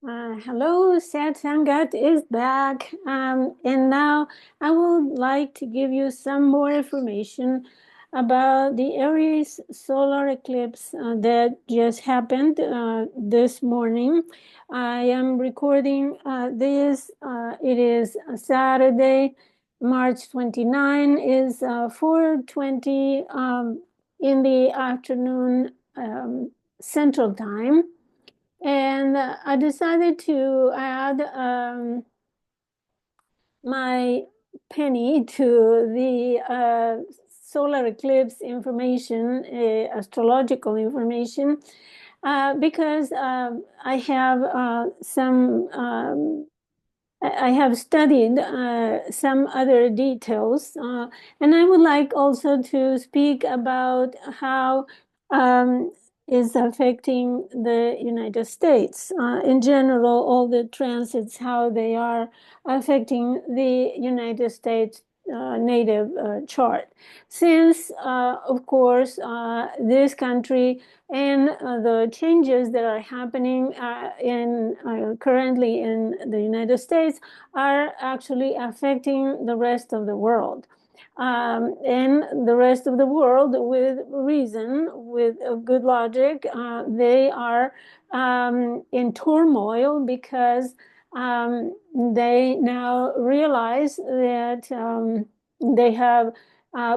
Hello, Sad Sangat is back. And now I would like to give you some more information about the Aries solar eclipse that just happened this morning. I am recording this. It is Saturday, March 29, is 4:20 in the afternoon Central Time. And I decided to add my penny to the solar eclipse information, astrological information, because I have I have studied some other details, and I would like also to speak about how um, is affecting the United States. In general, all the transits, how they are affecting the United States native chart. Since, of course, this country and the changes that are happening currently in the United States are actually affecting the rest of the world. And the rest of the world, with reason, with good logic, they are in turmoil because they now realize that they have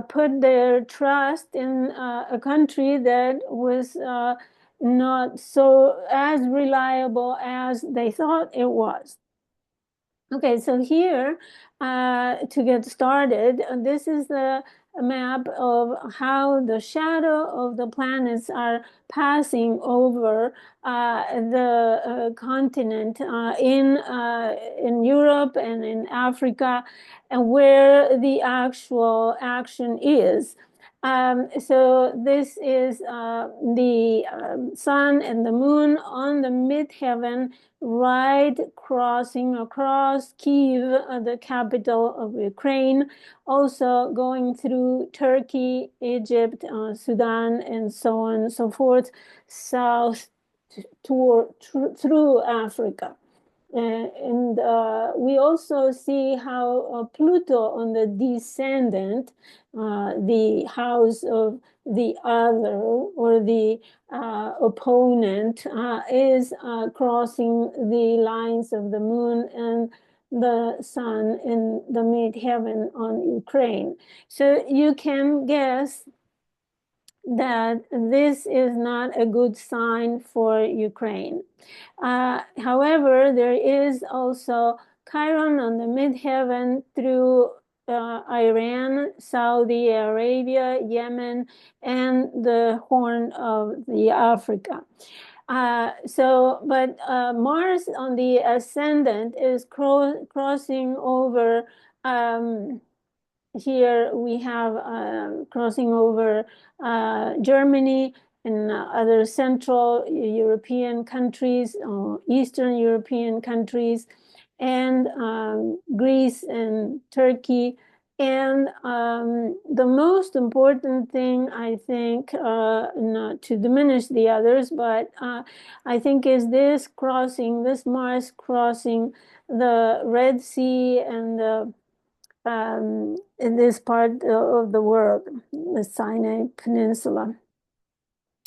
put their trust in a country that was not so as reliable as they thought it was. Okay, so here, to get started, this is the map of how the shadow of the planets are passing over the continent in Europe and in Africa, and where the actual action is. So this is the sun and the moon on the midheaven, right crossing across Kiev, the capital of Ukraine, also going through Turkey, Egypt, Sudan, and so on and so forth, south through Africa. And we also see how Pluto on the descendant, the house of the other or the opponent, is crossing the lines of the moon and the sun in the midheaven on Ukraine. So you can guess that this is not a good sign for Ukraine. However, there is also Chiron on the midheaven through Iran, Saudi Arabia, Yemen, and the Horn of the Africa. But Mars on the ascendant is crossing over. Here we have crossing over Germany and other Central European countries, Eastern European countries, and Greece and Turkey. And the most important thing, I think, not to diminish the others, but I think is this Mars crossing the Red Sea and the in this part of the world, the Sinai Peninsula,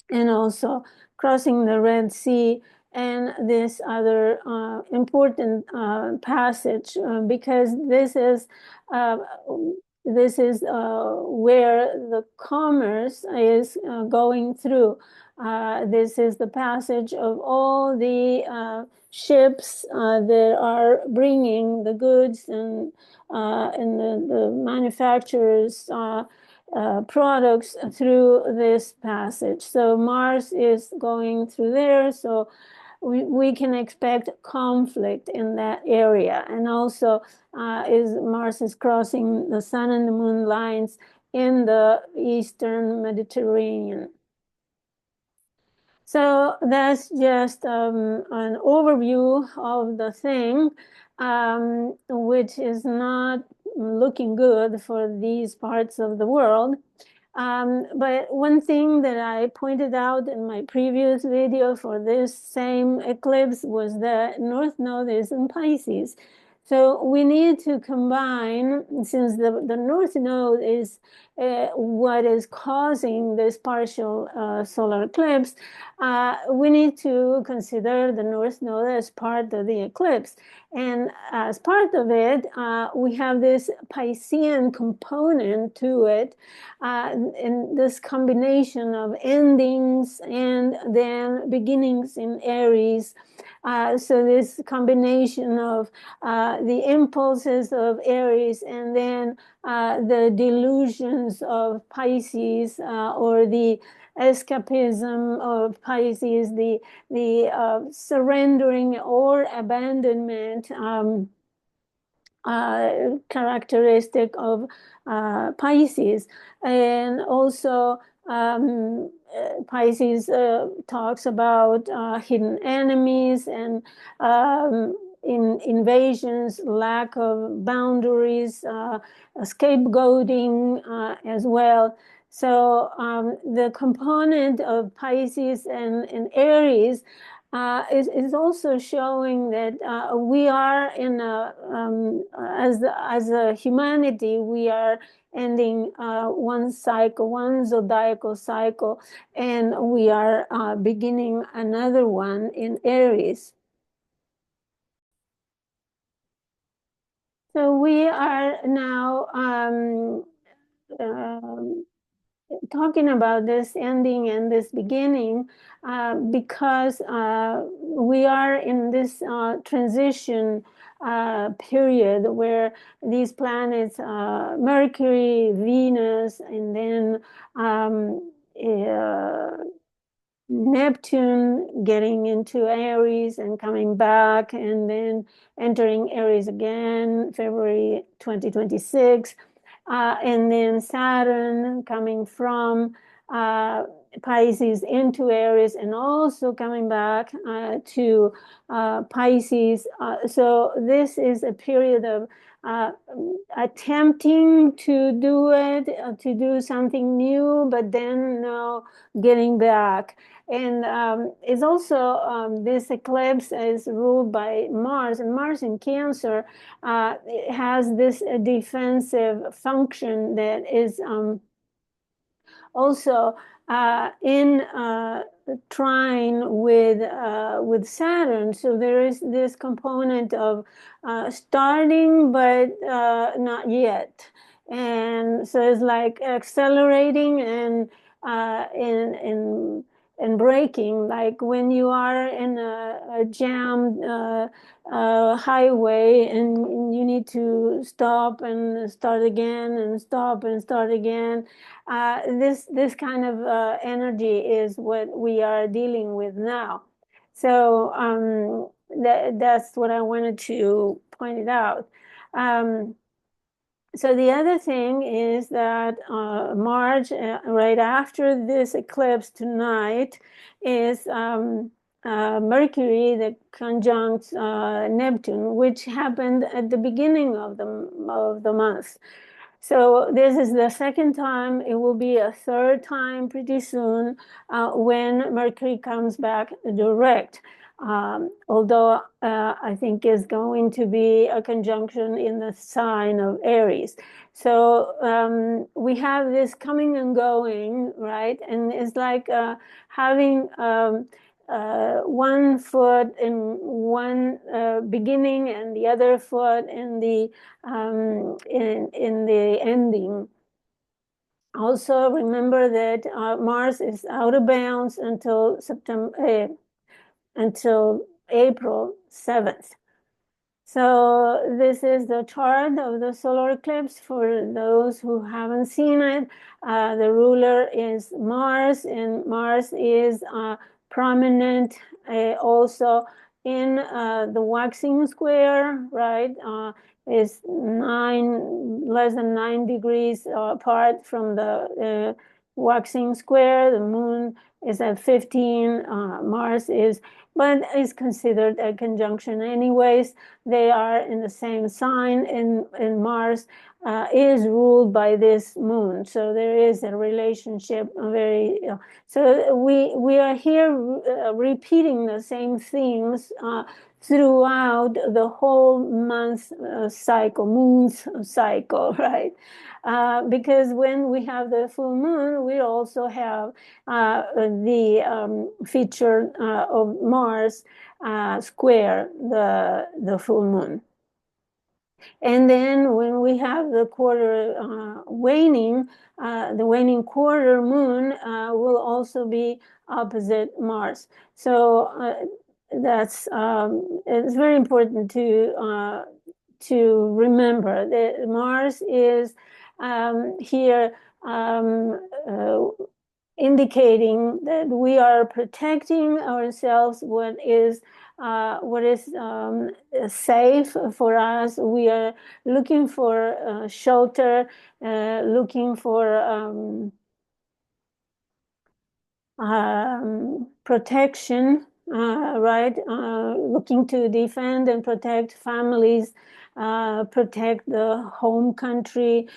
and also crossing the Red Sea and this other important passage, because uh, this is where the commerce is going through. This is the passage of all the ships that are bringing the goods and the manufacturers' products through this passage. So Mars is going through there, so we can expect conflict in that area. And also Mars is crossing the sun and the moon lines in the Eastern Mediterranean. So that's just an overview of the thing, which is not looking good for these parts of the world. But one thing that I pointed out in my previous video for this same eclipse was the North Node is in Pisces. So we need to combine, since the North Node is what is causing this partial solar eclipse, we need to consider the North Node as part of the eclipse. And as part of it, we have this Piscean component to it, in this combination of endings and then beginnings in Aries. So this combination of the impulses of Aries and then the delusions of Pisces, or the escapism of Pisces, the surrendering or abandonment characteristic of Pisces. And also Pisces talks about hidden enemies and invasions, lack of boundaries, scapegoating as well. So the component of Pisces and Aries is also showing that we are in as a humanity, we are ending one cycle, one zodiacal cycle, and we are beginning another one in Aries. So we are now talking about this ending and this beginning because we are in this transition period where these planets, Mercury, Venus, and then Neptune getting into Aries and coming back and then entering Aries again, February 2026. And then Saturn coming from Pisces into Aries and also coming back to Pisces. So this is a period of attempting to do it, to do something new, but then no, getting back. And it's also, this eclipse is ruled by Mars, and Mars in Cancer it has this defensive function that is also in trine with Saturn. So there is this component of starting but not yet. And so it's like accelerating and and breaking, like when you are in a jammed highway and you need to stop and start again and stop and start again. This kind of energy is what we are dealing with now. So that's what I wanted to point it out. So the other thing is that March, right after this eclipse tonight, is Mercury that conjunct Neptune, which happened at the beginning of the month. So this is the second time. It will be a third time pretty soon when Mercury comes back direct. Although I think is going to be a conjunction in the sign of Aries. So we have this coming and going, right? And it's like having one foot in one beginning and the other foot in the ending. Also, remember that Mars is out of bounds until until April 7th. So this is the chart of the solar eclipse for those who haven't seen it. The ruler is Mars, and Mars is prominent also in the waxing square, right? Is less than 9 degrees apart from the waxing square. The moon is at 15. Mars is, but is considered a conjunction anyways. They are in the same sign, and Mars is ruled by this moon. So there is a relationship, so we are here repeating the same themes throughout the whole month cycle, moon's cycle, right? Because when we have the full moon, we also have the feature of Mars square the full moon. And then when we have the quarter waning, the waning quarter moon will also be opposite Mars. So that's it's very important to remember that Mars is here indicating that we are protecting ourselves, what is safe for us. We are looking for shelter, looking for protection, right? Looking to defend and protect families, protect the home country,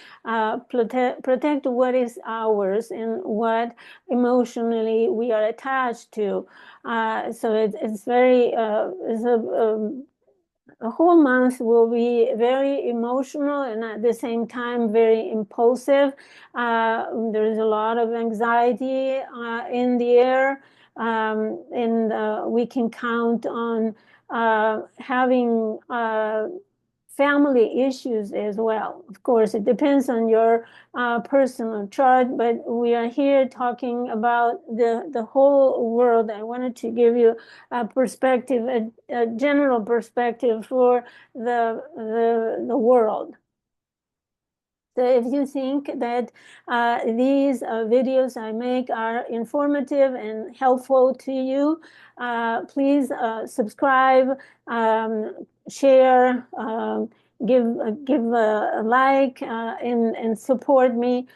protect what is ours and what emotionally we are attached to. So it's very, the whole month will be very emotional and at the same time very impulsive. There's a lot of anxiety in the air, and we can count on having family issues as well. Of course, it depends on your personal chart, but we are here talking about the whole world. I wanted to give you a perspective, a general perspective for the world. So if you think that these videos I make are informative and helpful to you, please subscribe, share, give a like, and support me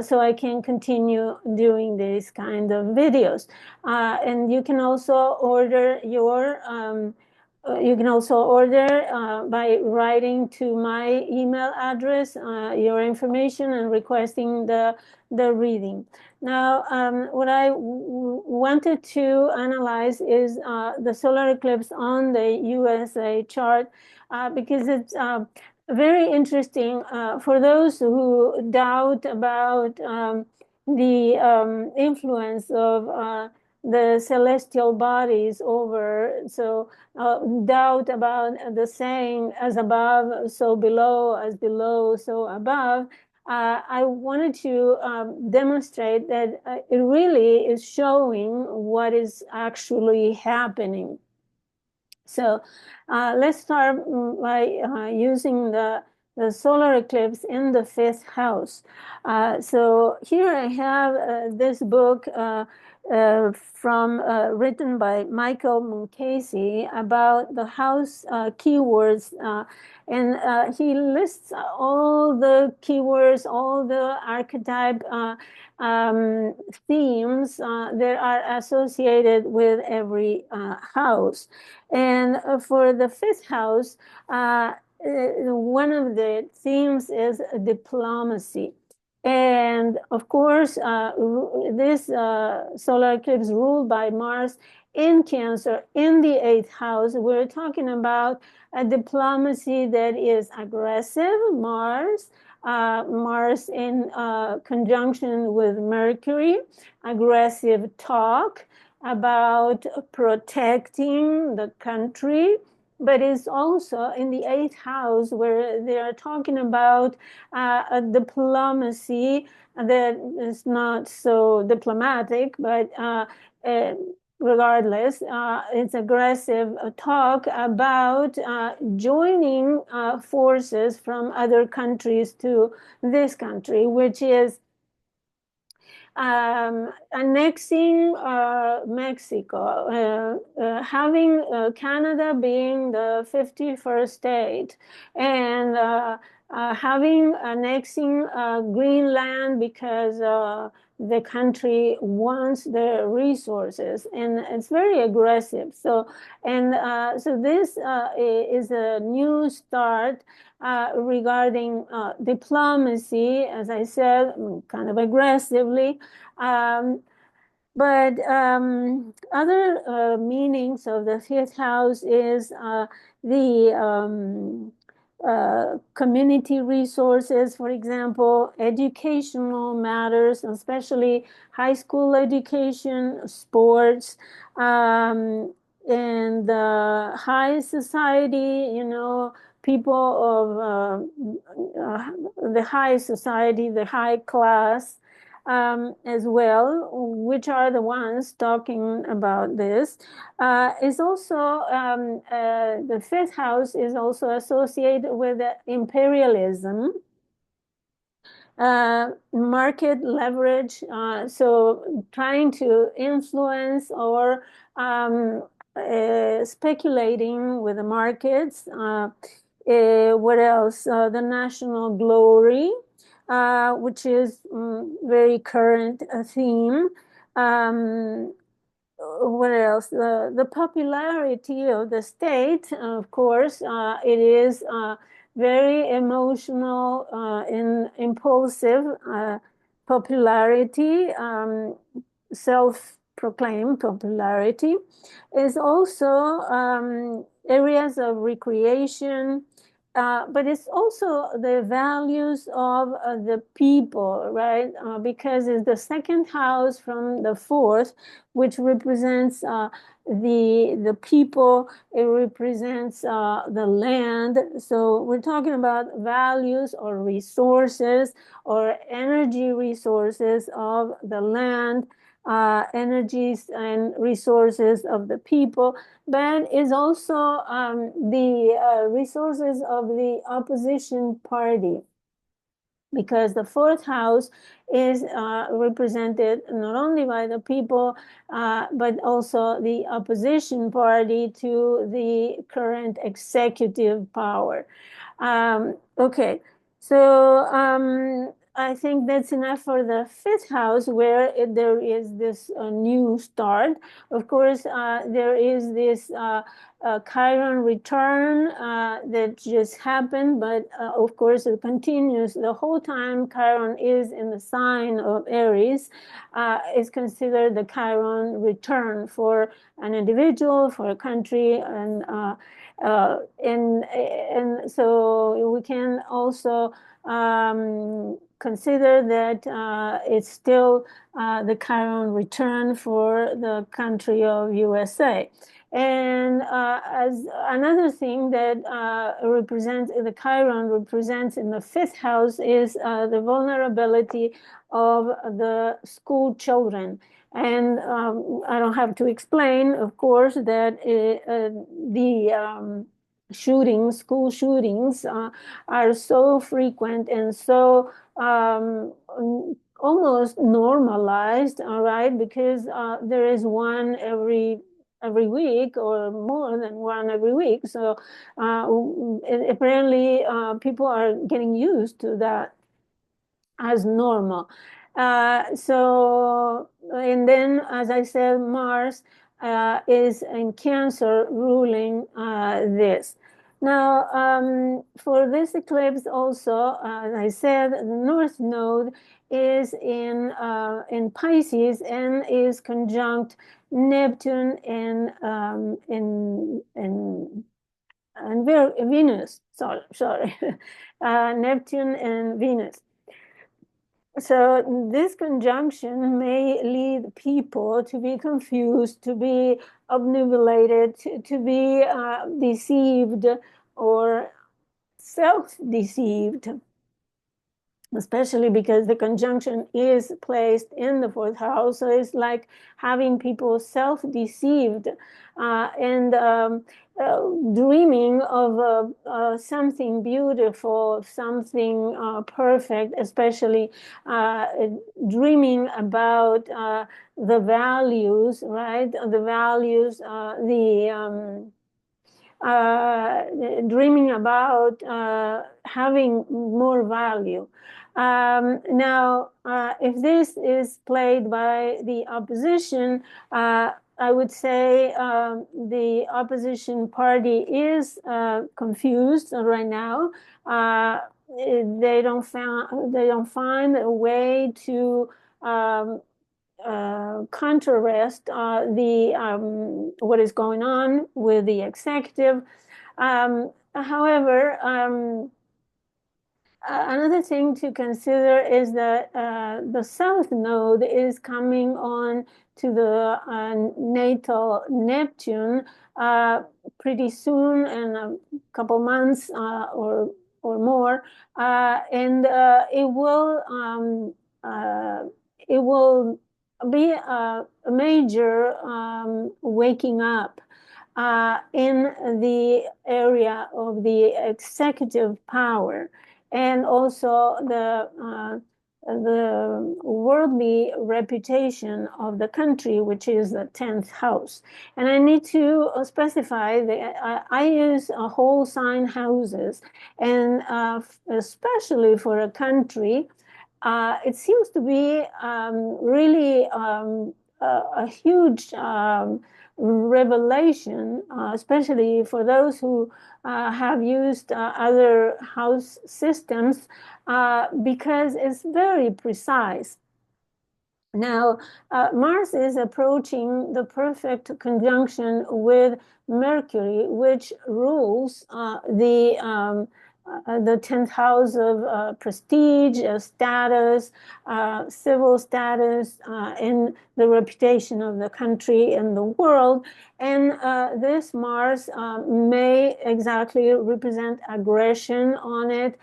so I can continue doing these kind of videos. And you can also order by writing to my email address your information and requesting the reading. Now, what I wanted to analyze is the solar eclipse on the USA chart because it's very interesting for those who doubt about the influence of the celestial bodies over, so doubt about the saying as above, so below, as below, so above. I wanted to demonstrate that it really is showing what is actually happening. So let's start by using the solar eclipse in the fifth house. So here I have this book written by Michael Mukasey about the house keywords, and he lists all the keywords, all the archetype themes that are associated with every house. And for the fifth house, one of the themes is diplomacy. And of course, this solar eclipse ruled by Mars in Cancer in the eighth house, we're talking about a diplomacy that is aggressive, Mars in conjunction with Mercury, aggressive talk about protecting the country, but it's also in the eighth house where they are talking about a diplomacy that is not so diplomatic, but regardless, it's aggressive talk about joining forces from other countries to this country, which is annexing Mexico, having Canada being the 51st state, and annexing Greenland because the country wants the resources, and it's very aggressive. So, and so this is a new start regarding diplomacy, as I said, kind of aggressively. But other meanings of the fifth house is the community resources, for example, educational matters, especially high school education, sports, and high society, people of the high society, the high class, as well, which are the ones talking about this. Is also the fifth house is also associated with imperialism, market leverage, so trying to influence or speculating with the markets. What else? The national glory, which is very current theme. What else? The popularity of the state, of course, it is very emotional and impulsive popularity, self-proclaimed popularity, is also areas of recreation, but it's also the values of the people, right? Because it's the second house from the fourth, which represents the people. It represents the land. So we're talking about values or resources or energy resources of the land, energies and resources of the people, but is also the resources of the opposition party, because the fourth house is represented not only by the people, but also the opposition party to the current executive power. Okay, so I think that's enough for the fifth house, where there is this new start. Of course, there is this Chiron return that just happened, but of course it continues the whole time. Chiron is in the sign of Aries. Is considered the Chiron return for an individual, for a country, and so we can also consider that it's still the Chiron return for the country of USA. And as another thing that represents the Chiron represents in the fifth house is the vulnerability of the school children. And I don't have to explain, of course, that the school shootings, are so frequent and so almost normalized, all right, because there is one every week, or more than one every week. So apparently people are getting used to that as normal. And then, as I said, Mars is in Cancer, ruling this. Now, for this eclipse also, as I said, the North Node is in Pisces and is conjunct Neptune and Venus. Sorry, Neptune and Venus. So this conjunction may lead people to be confused, to be obnubilated, to be deceived or self-deceived, especially because the conjunction is placed in the fourth house. So it's like having people self-deceived and dreaming of something beautiful, something perfect, especially dreaming about the values, right? The values, dreaming about having more value. Now, if this is played by the opposition, I would say the opposition party is confused right now. They don't find a way to um, contrast the what is going on with the executive. However, another thing to consider is that the South Node is coming on to the natal Neptune pretty soon, in a couple months or more, and it will be a major waking up in the area of the executive power, and also the worldly reputation of the country, which is the 10th house. And I need to specify that I use whole sign houses, and especially for a country, it seems to be really a huge revelation, especially for those who have used other house systems, because it's very precise. Now, Mars is approaching the perfect conjunction with Mercury, which rules the 10th house of prestige, status, civil status, and the reputation of the country and the world. And this Mars may exactly represent aggression on it,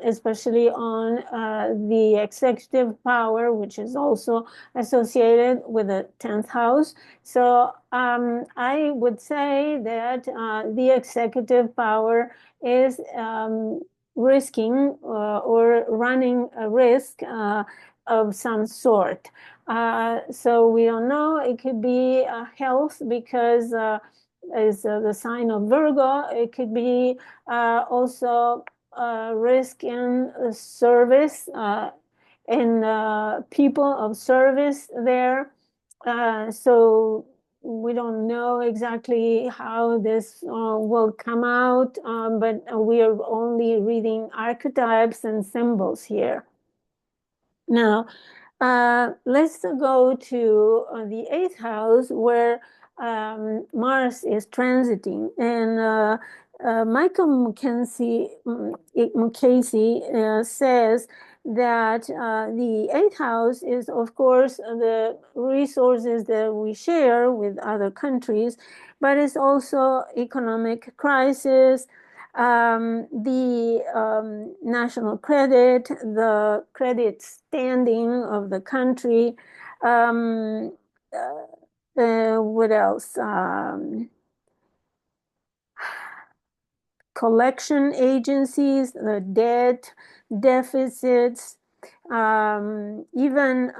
especially on the executive power, which is also associated with the 10th house. So I would say that the executive power is risking or running a risk of some sort. So we don't know. It could be health, because is the sign of Virgo. It could be also risk in service, in people of service there. So we don't know exactly how this will come out, but we are only reading archetypes and symbols here. Now, let's go to the 8th house, where Mars is transiting. And Michael Mukasey says that the 8th house is, of course, the resources that we share with other countries, but it's also economic crisis, the national credit, the credit standing of the country. What else? Collection agencies, the debt, deficits, even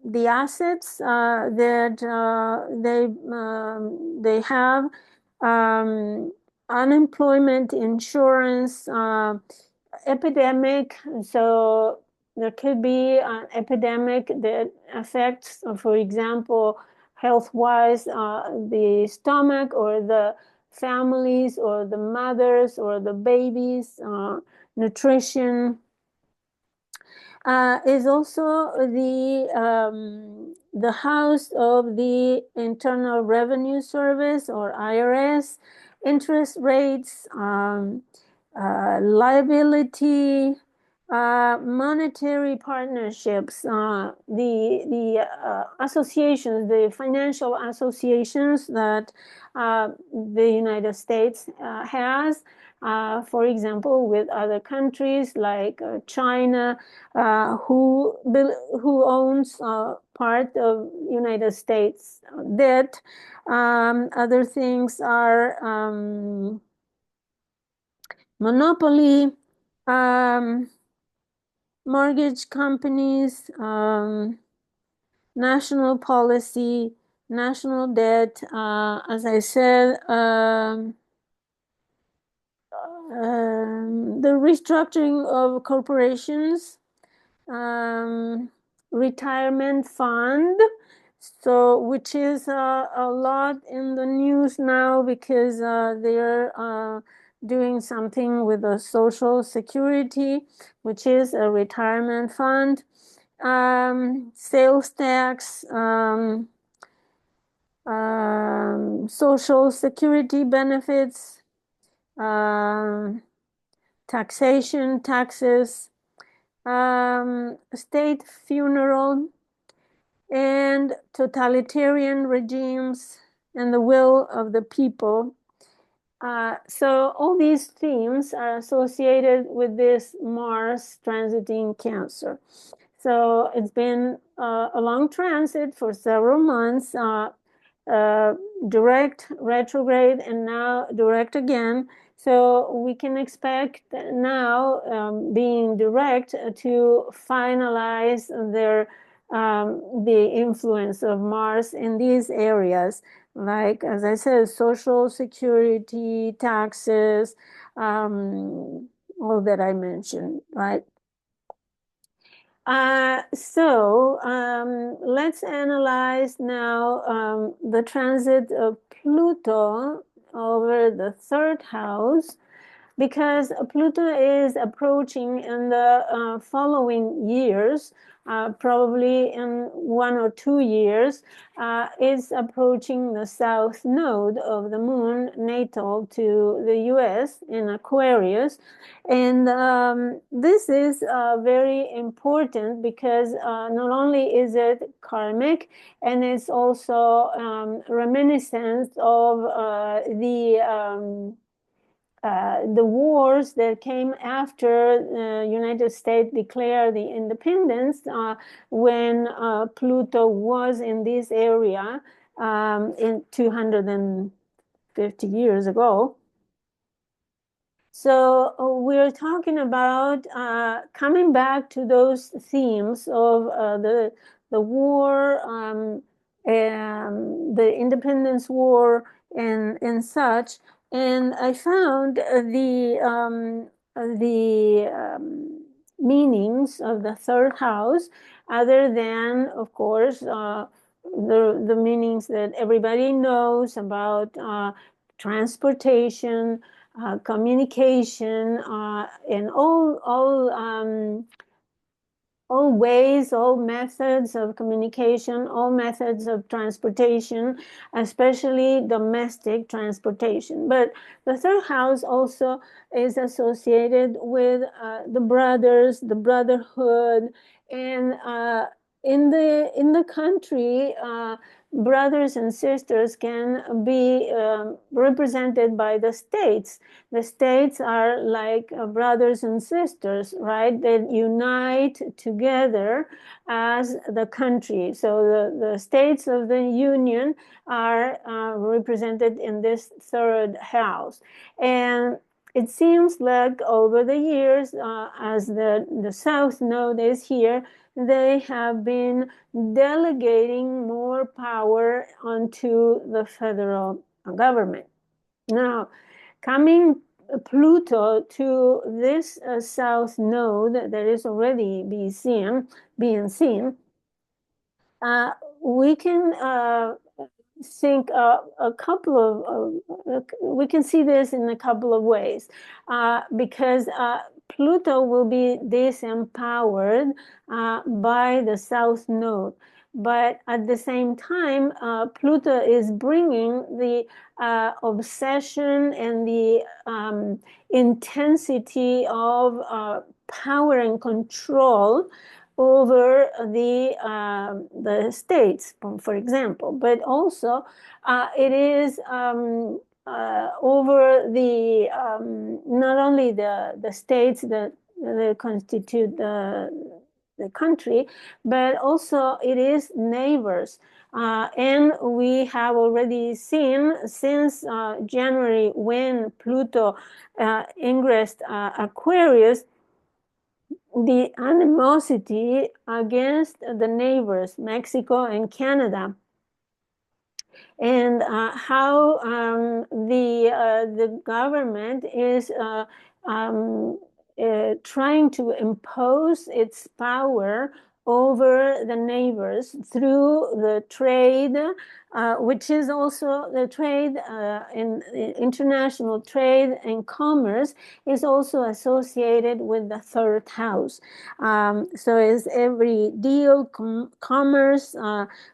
the assets that they have, unemployment insurance, epidemic. So there could be an epidemic that affects, for example, health-wise, the stomach or the families or the mothers or the babies, nutrition. Is also the house of the Internal Revenue Service, or IRS, interest rates, liability, monetary partnerships, the associations, the financial associations that the United States has, for example, with other countries like China, who owns part of United States debt. Other things are monopoly, mortgage companies, national policy, national debt, as I said, the restructuring of corporations, um, retirement fund, so which is a lot in the news now because they're doing something with the Social Security, which is a retirement fund, sales tax, Social Security benefits, um, taxation, taxes, state funeral, and totalitarian regimes and the will of the people. So all these themes are associated with this Mars transiting Cancer. So it's been a long transit for several months, direct, retrograde, and now direct again. So we can expect now, being direct, to finalize the influence of Mars in these areas, like, as I said, Social Security, taxes, all that I mentioned, right? So let's analyze now the transit of Pluto over the third house, because Pluto is approaching in the following years, probably in 1 or 2 years, is approaching the south node of the moon natal to the US in Aquarius. And this is very important because not only is it karmic, and it's also reminiscent of the wars that came after the United States declared the independence, when Pluto was in this area in 250 years ago. So we're talking about coming back to those themes of the war, and the Independence War, and such. And I found the meanings of the third house, other than, of course, the meanings that everybody knows about transportation, communication, and all ways, all methods of communication, all methods of transportation, especially domestic transportation. But the third house also is associated with the brothers, the brotherhood, and in the country, brothers and sisters can be represented by the states. The states are like brothers and sisters, right? That unite together as the country. So the states of the union are represented in this third house. And it seems like over the years, as the South Node is here, they have been delegating more power onto the federal government. Now, coming Pluto to this South Node that is already being seen, we can think a couple of we can see this in a couple of ways, because Pluto will be disempowered by the South Node. But at the same time, Pluto is bringing the obsession and the intensity of power and control over the states, for example, but also it is over the not only the states that constitute the country, but also it is neighbors. And we have already seen since January, when Pluto ingressed Aquarius, the animosity against the neighbors, Mexico and Canada. and how the government is trying to impose its power over the neighbors through the trade, which is also the trade in international trade and commerce is also associated with the third house. So is every deal, commerce,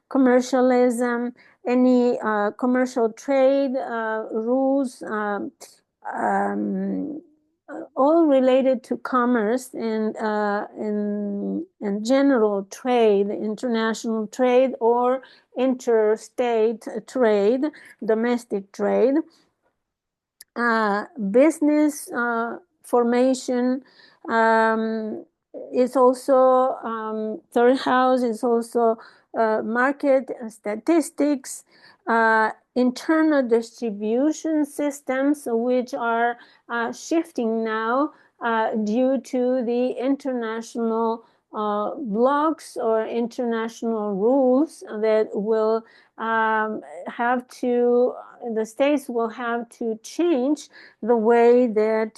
commercialism, any commercial trade rules, all related to commerce and general trade, international trade or interstate trade, domestic trade, business formation is also third house is also market statistics, internal distribution systems, which are shifting now due to the international blocks or international rules that will have to, the states will have to change the way that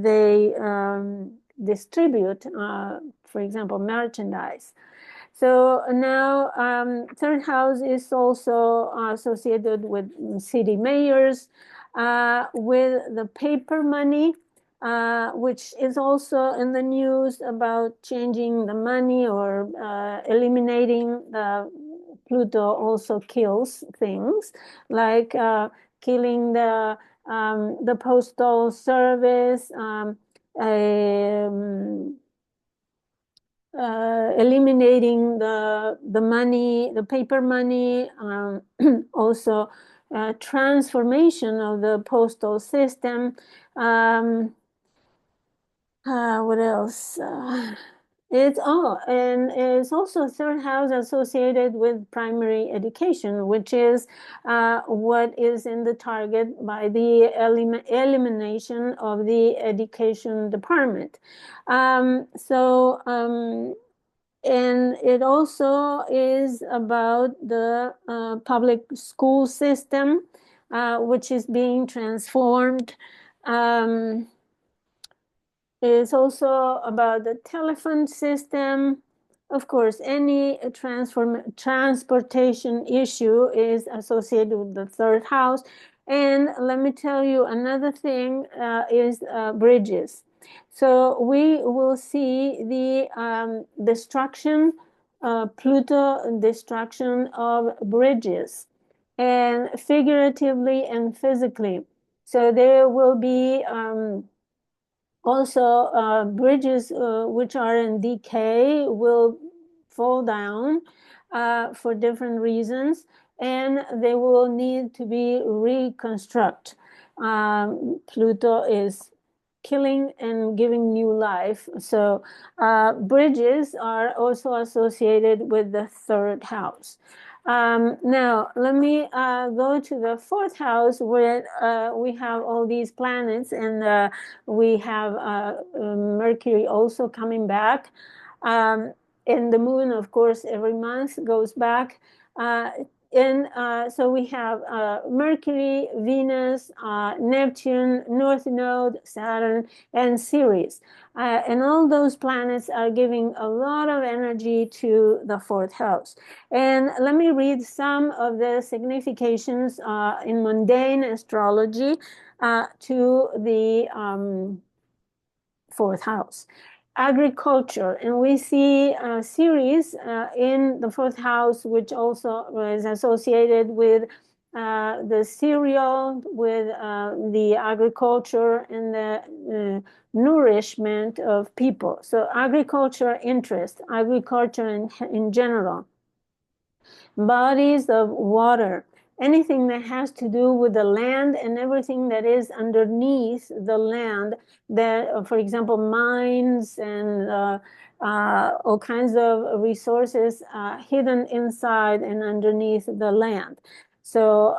they distribute, for example, merchandise. So now third house is also associated with city mayors, with the paper money, which is also in the news about changing the money or eliminating the Pluto also kills things like killing the postal service, eliminating the money, the paper money, also transformation of the postal system. What else? And it's also third house associated with primary education, which is what is in the target by the elimination of the education department. And it also is about the public school system, which is being transformed. It's also about the telephone system. Of course, any transportation issue is associated with the third house. And let me tell you, another thing is bridges. So we will see the destruction, Pluto destruction of bridges, and figuratively and physically. So there will be also bridges which are in decay will fall down for different reasons, and they will need to be reconstructed. Pluto is killing and giving new life. So bridges are also associated with the third house. Now, let me go to the fourth house where we have all these planets, and we have Mercury also coming back. And the moon, of course, every month goes back. So we have Mercury, Venus, Neptune, North Node, Saturn, and Ceres. And all those planets are giving a lot of energy to the fourth house. And let me read some of the significations in mundane astrology to the fourth house. Agriculture, and we see Ceres in the fourth house, which also is associated with the cereal, with the agriculture and the nourishment of people. So agriculture interest, agriculture in general. Bodies of water, anything that has to do with the land and everything that is underneath the land, that, for example, mines and all kinds of resources hidden inside and underneath the land. So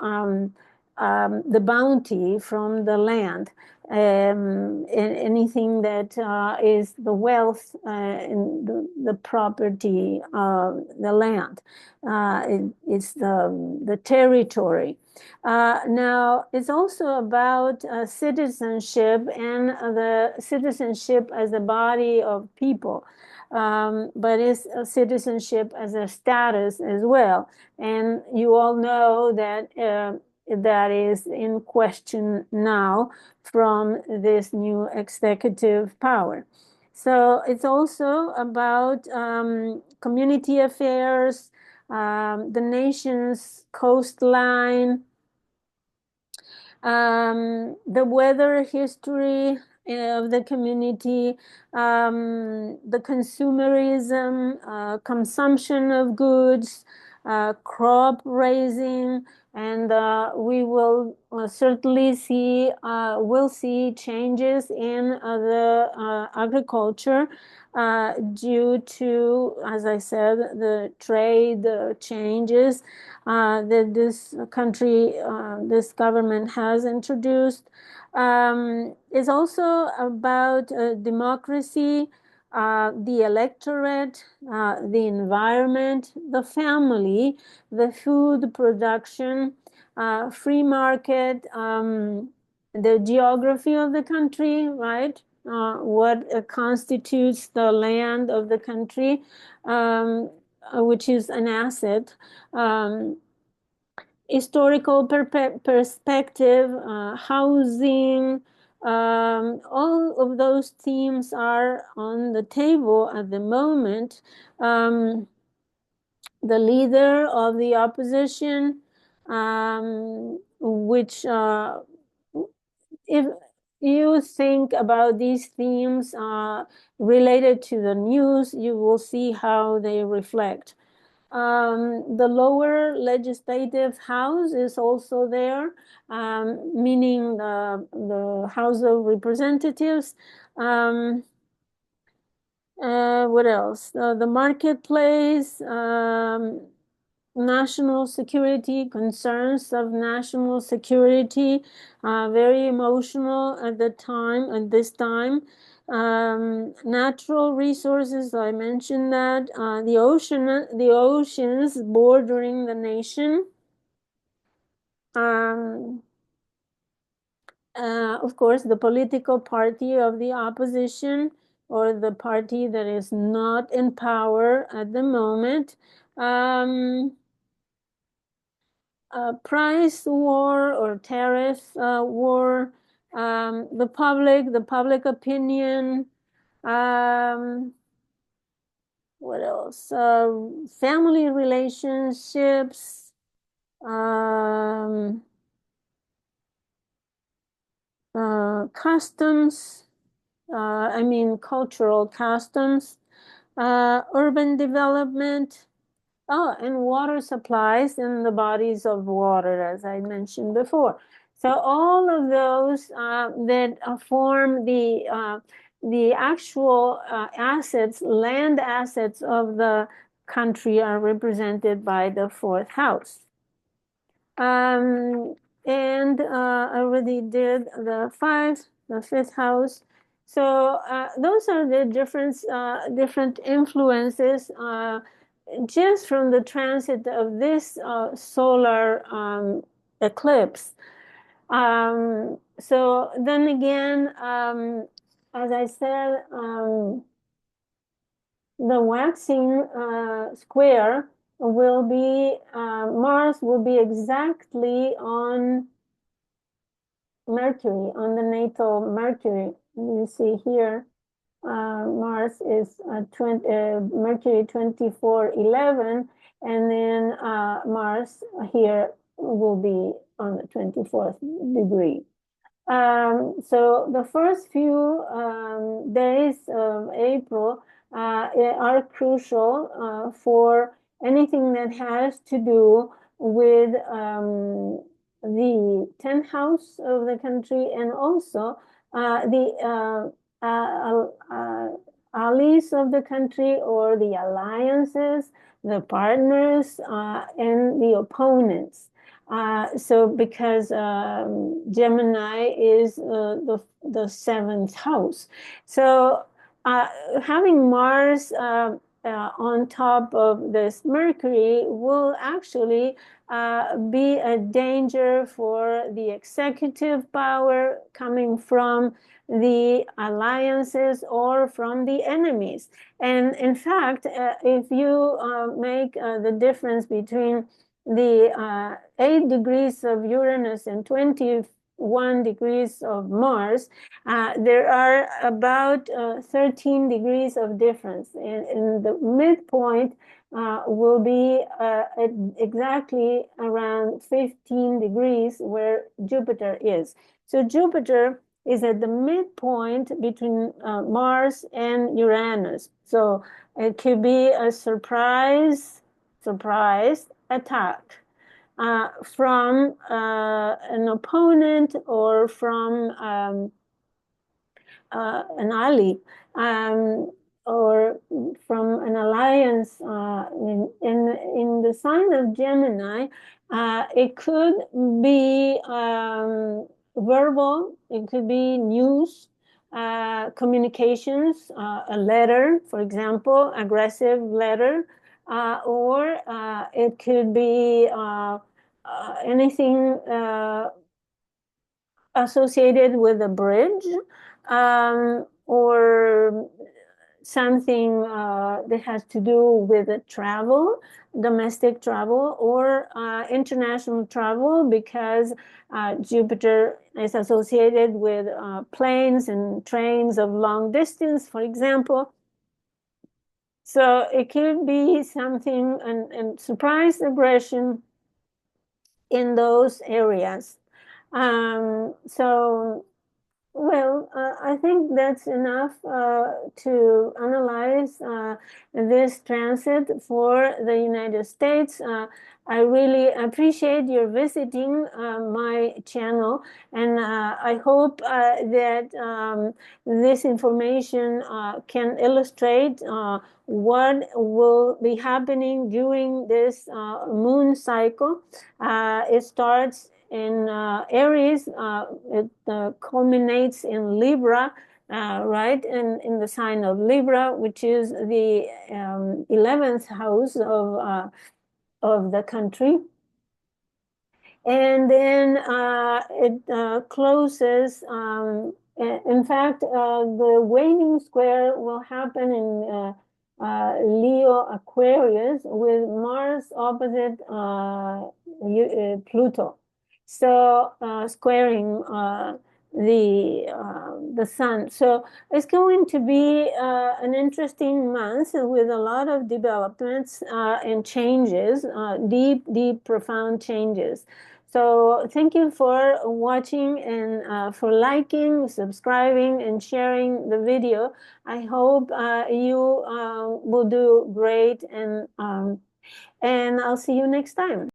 the bounty from the land. Anything that is the wealth in the property of the land. It's the territory. Now, it's also about citizenship and the citizenship as a body of people. But it's a citizenship as a status as well. And you all know that that is in question now from this new executive power. So it's also about community affairs, the nation's coastline, the weather history of the community, the consumerism, consumption of goods, crop raising, and we will certainly see will see changes in the agriculture due to, as I said, the trade changes that this country, this government has introduced. It's also about democracy, the electorate, the environment, the family, the food production, free market, the geography of the country, right? What constitutes the land of the country, which is an asset. Historical perspective, housing, all of those themes are on the table at the moment. The leader of the opposition, which if you think about these themes related to the news, you will see how they reflect. The lower legislative house is also there, meaning the House of Representatives. What else? The marketplace, national security, concerns of national security, very emotional at this time. Natural resources, I mentioned that. The oceans bordering the nation. Of course, the political party of the opposition, or the party that is not in power at the moment. Price war or tariff war, the public opinion, what else? Family relationships, customs, I mean cultural customs, urban development, and water supplies and the bodies of water, as I mentioned before. So all of those that form the actual assets, land assets of the country are represented by the fourth house. And I already did the fifth house. So those are the different influences just from the transit of this solar eclipse. So then again, as I said, the waxing square will be, Mars will be exactly on Mercury, on the natal Mercury. You see here, Mars is Mercury 2411, and then Mars here will be on the 24th degree. So the first few days of April are crucial for anything that has to do with the 10th house of the country, and also the allies of the country, or the alliances, the partners, and the opponents. So because Gemini is the seventh house. So having Mars on top of this Mercury will actually be a danger for the executive power coming from the alliances or from the enemies. And in fact, if you make the difference between the 8 degrees of Uranus and 21 degrees of Mars, there are about 13 degrees of difference. And the midpoint will be exactly around 15 degrees where Jupiter is. So Jupiter is at the midpoint between Mars and Uranus. So it could be a surprise attack from an opponent or from an ally, or from an alliance. In the sign of Gemini, it could be verbal, it could be news, communications, a letter, for example, aggressive letter, or it could be anything associated with a bridge, or something that has to do with travel, domestic travel, or international travel, because Jupiter is associated with planes and trains of long distance, for example. So it could be something, and surprise aggression in those areas. So, well, I think that's enough to analyze this transit for the United States. I really appreciate your visiting my channel, and I hope that this information can illustrate what will be happening during this moon cycle. It starts in Aries, it culminates in Libra, right? In the sign of Libra, which is the 11th house of the country. And then it closes. In fact, the waning square will happen in Leo Aquarius with Mars opposite Pluto. So squaring the sun. So it's going to be an interesting month with a lot of developments and changes, deep, profound changes. So thank you for watching and for liking, subscribing, and sharing the video. I hope you will do great, and I'll see you next time.